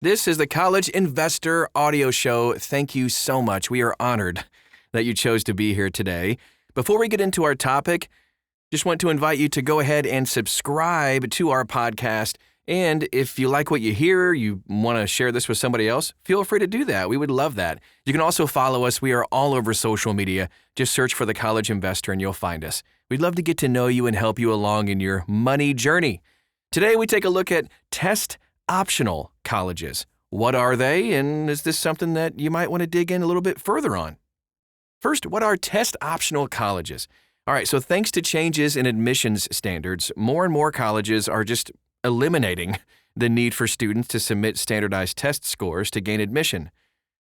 This is the College Investor Audio Show. Thank you so much. We are honored that you chose to be here today. Before we get into our topic, just want to invite you to go ahead and subscribe to our podcast. And if you like what you hear, you want to share this with somebody else, feel free to do that. We would love that. You can also follow us. We are all over social media. Just search for the College Investor and you'll find us. We'd love to get to know you and help you along in your money journey. Today, we take a look at test-optional colleges. What are they, and is this something that you might want to dig in a little bit further on? First, what are test-optional colleges? All right, so thanks to changes in admissions standards, more and more colleges are just eliminating the need for students to submit standardized test scores to gain admission.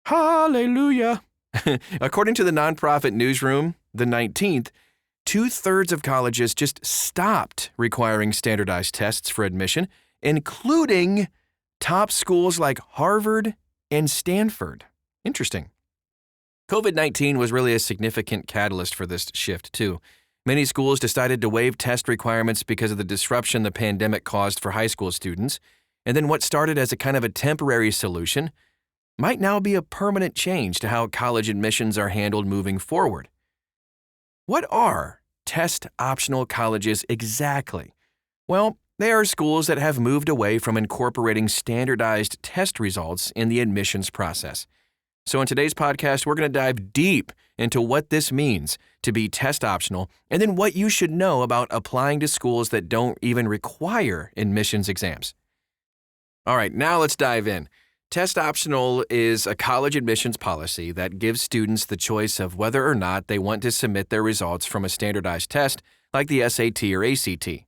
Hallelujah! According to the nonprofit newsroom, the 19th, 2/3 of colleges just stopped requiring standardized tests for admission, including top schools like Harvard and Stanford. Interesting. COVID-19 was really a significant catalyst for this shift, too. Many schools decided to waive test requirements because of the disruption the pandemic caused for high school students, and then what started as a kind of a temporary solution might now be a permanent change to how college admissions are handled moving forward. What are test-optional colleges exactly? Well, they are schools that have moved away from incorporating standardized test results in the admissions process. So in today's podcast, we're going to dive deep into what this means to be test-optional and then what you should know about applying to schools that don't even require admissions exams. All right, now let's dive in. Test-optional is a college admissions policy that gives students the choice of whether or not they want to submit their results from a standardized test like the SAT or ACT.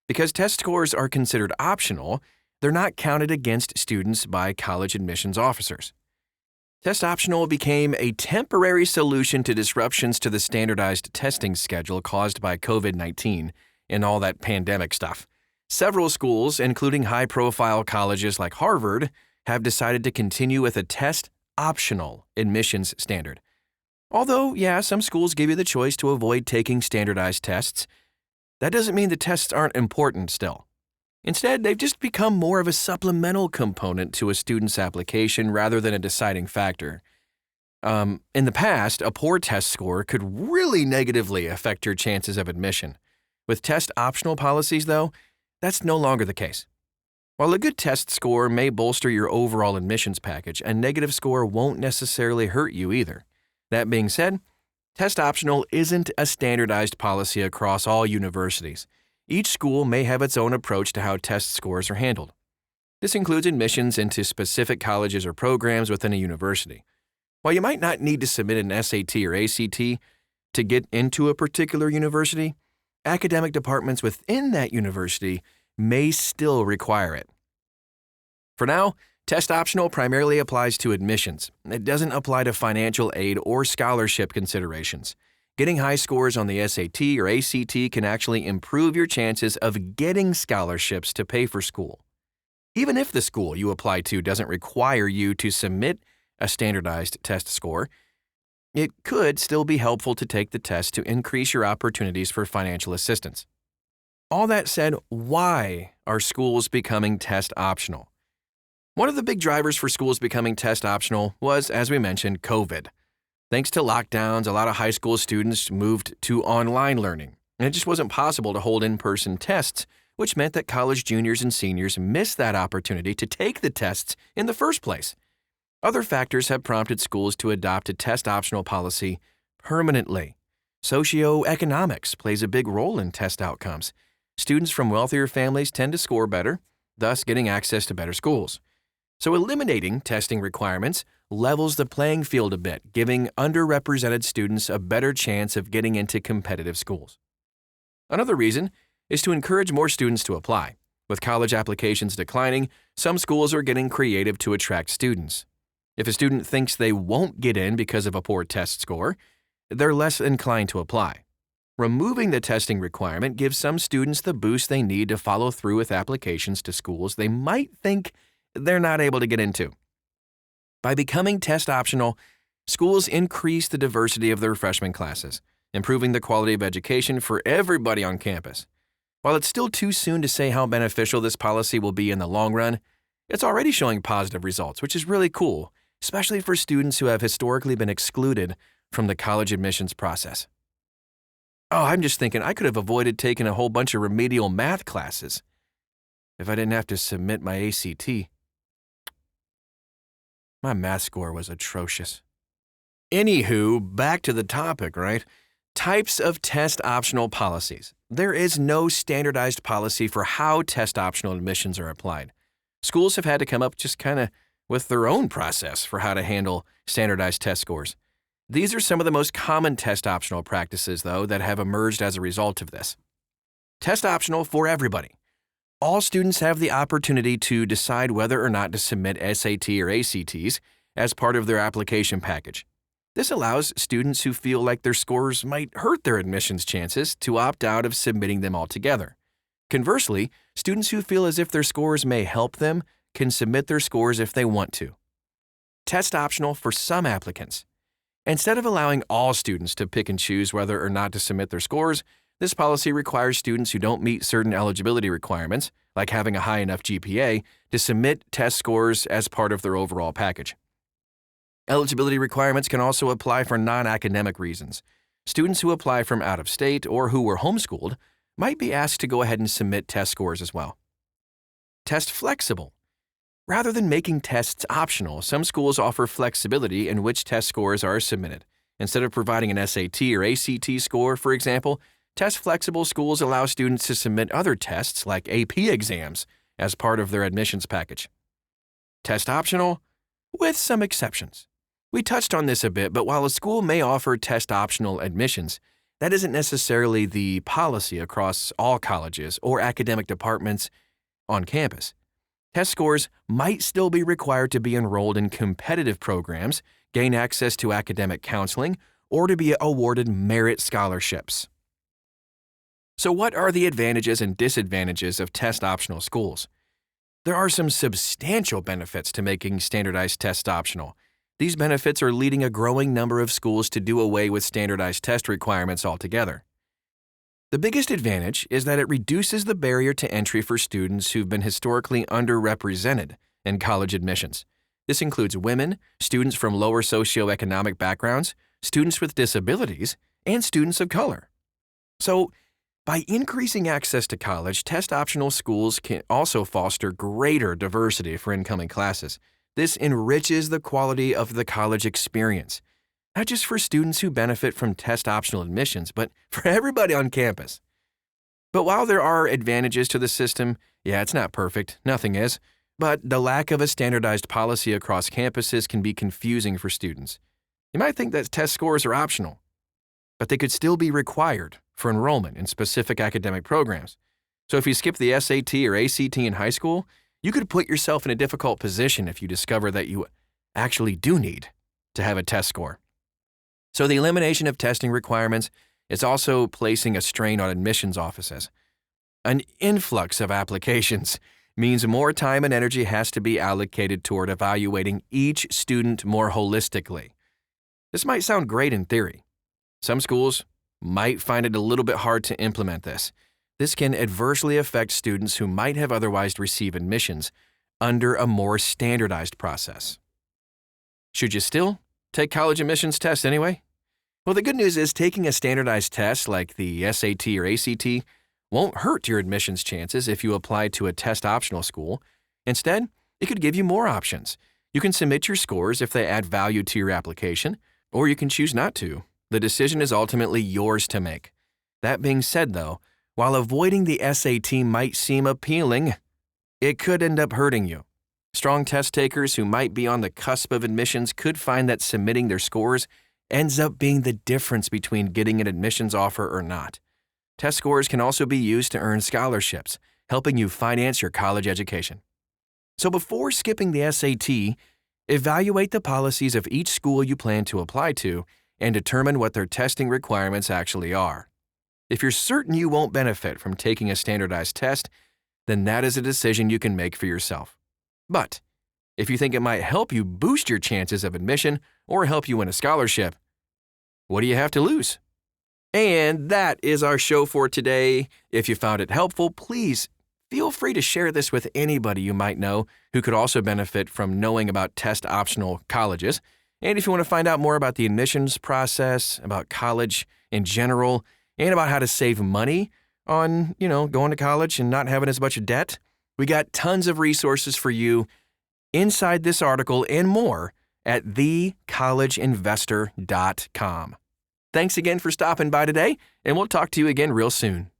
Because test scores are considered optional, they're not counted against students by college admissions officers. Test-optional became a temporary solution to disruptions to the standardized testing schedule caused by COVID-19 and all that pandemic stuff. Several schools, including high-profile colleges like Harvard, have decided to continue with a test-optional admissions standard. Although, some schools give you the choice to avoid taking standardized tests, that doesn't mean the tests aren't important still. Instead, they've just become more of a supplemental component to a student's application rather than a deciding factor. In the past, a poor test score could really negatively affect your chances of admission. With test-optional policies, though, that's no longer the case. While a good test score may bolster your overall admissions package, a negative score won't necessarily hurt you either. That being said, test-optional isn't a standardized policy across all universities. Each school may have its own approach to how test scores are handled. This includes admissions into specific colleges or programs within a university. While you might not need to submit an SAT or ACT to get into a particular university, academic departments within that university may still require it. For now, test-optional primarily applies to admissions. It doesn't apply to financial aid or scholarship considerations. Getting high scores on the SAT or ACT can actually improve your chances of getting scholarships to pay for school. Even if the school you apply to doesn't require you to submit a standardized test score, it could still be helpful to take the test to increase your opportunities for financial assistance. All that said, why are schools becoming test-optional? One of the big drivers for schools becoming test-optional was, as we mentioned, COVID. Thanks to lockdowns, a lot of high school students moved to online learning, and it just wasn't possible to hold in-person tests, which meant that college juniors and seniors missed that opportunity to take the tests in the first place. Other factors have prompted schools to adopt a test-optional policy permanently. Socioeconomics plays a big role in test outcomes. Students from wealthier families tend to score better, thus getting access to better schools. So eliminating testing requirements levels the playing field a bit, giving underrepresented students a better chance of getting into competitive schools. Another reason is to encourage more students to apply. With college applications declining, some schools are getting creative to attract students. If a student thinks they won't get in because of a poor test score, they're less inclined to apply. Removing the testing requirement gives some students the boost they need to follow through with applications to schools they might think they're not able to get into. By becoming test-optional, schools increase the diversity of their freshman classes, improving the quality of education for everybody on campus. While it's still too soon to say how beneficial this policy will be in the long run, It's already showing positive results, which is really cool, especially for students who have historically been excluded from the college admissions process. Oh, I'm just thinking I could have avoided taking a whole bunch of remedial math classes if I didn't have to submit my ACT. My math score was atrocious. Anywho, back to the topic, right? Types of test optional policies. There is no standardized policy for how test optional admissions are applied. Schools have had to come up just kind of with their own process for how to handle standardized test scores. These are some of the most common test optional practices, though, that have emerged as a result of this. Test optional for everybody. All students have the opportunity to decide whether or not to submit SAT or ACTs as part of their application package. This allows students who feel like their scores might hurt their admissions chances to opt out of submitting them altogether. Conversely, students who feel as if their scores may help them can submit their scores if they want to. Test optional for some applicants. Instead of allowing all students to pick and choose whether or not to submit their scores, this policy requires students who don't meet certain eligibility requirements, like having a high enough GPA, to submit test scores as part of their overall package. Eligibility requirements can also apply for non-academic reasons. Students who apply from out of state or who were homeschooled might be asked to go ahead and submit test scores as well. Test flexible. Rather than making tests optional, some schools offer flexibility in which test scores are submitted. Instead of providing an SAT or ACT score, for example, test-flexible schools allow students to submit other tests like AP exams as part of their admissions package. Test optional, with some exceptions. We touched on this a bit, but while a school may offer test-optional admissions, that isn't necessarily the policy across all colleges or academic departments on campus. Test scores might still be required to be enrolled in competitive programs, gain access to academic counseling, or to be awarded merit scholarships. So what are the advantages and disadvantages of test-optional schools? There are some substantial benefits to making standardized tests optional. These benefits are leading a growing number of schools to do away with standardized test requirements altogether. The biggest advantage is that it reduces the barrier to entry for students who've been historically underrepresented in college admissions. This includes women, students from lower socioeconomic backgrounds, students with disabilities, and students of color. So, by increasing access to college, test-optional schools can also foster greater diversity for incoming classes. This enriches the quality of the college experience, not just for students who benefit from test-optional admissions, but for everybody on campus. But while there are advantages to the system, it's not perfect, nothing is, but the lack of a standardized policy across campuses can be confusing for students. You might think that test scores are optional, but they could still be required for enrollment in specific academic programs. So if you skip the SAT or ACT in high school, you could put yourself in a difficult position if you discover that you actually do need to have a test score. So the elimination of testing requirements is also placing a strain on admissions offices. An influx of applications means more time and energy has to be allocated toward evaluating each student more holistically. This might sound great in theory. Some schools might find it a little bit hard to implement this. This can adversely affect students who might have otherwise received admissions under a more standardized process. Should you still take college admissions tests anyway? Well, the good news is taking a standardized test like the SAT or ACT won't hurt your admissions chances if you apply to a test-optional school. Instead, it could give you more options. You can submit your scores if they add value to your application, or you can choose not to. The decision is ultimately yours to make. That being said, though, while avoiding the SAT might seem appealing, it could end up hurting you. Strong test takers who might be on the cusp of admissions could find that submitting their scores ends up being the difference between getting an admissions offer or not. Test scores can also be used to earn scholarships, helping you finance your college education. So before skipping the SAT, evaluate the policies of each school you plan to apply to and determine what their testing requirements actually are. If you're certain you won't benefit from taking a standardized test, then that is a decision you can make for yourself. But if you think it might help you boost your chances of admission or help you win a scholarship, what do you have to lose? And that is our show for today. If you found it helpful, please feel free to share this with anybody you might know who could also benefit from knowing about test-optional colleges. And if you want to find out more about the admissions process, about college in general, and about how to save money on, going to college and not having as much debt, we got tons of resources for you inside this article and more at thecollegeinvestor.com. Thanks again for stopping by today, and we'll talk to you again real soon.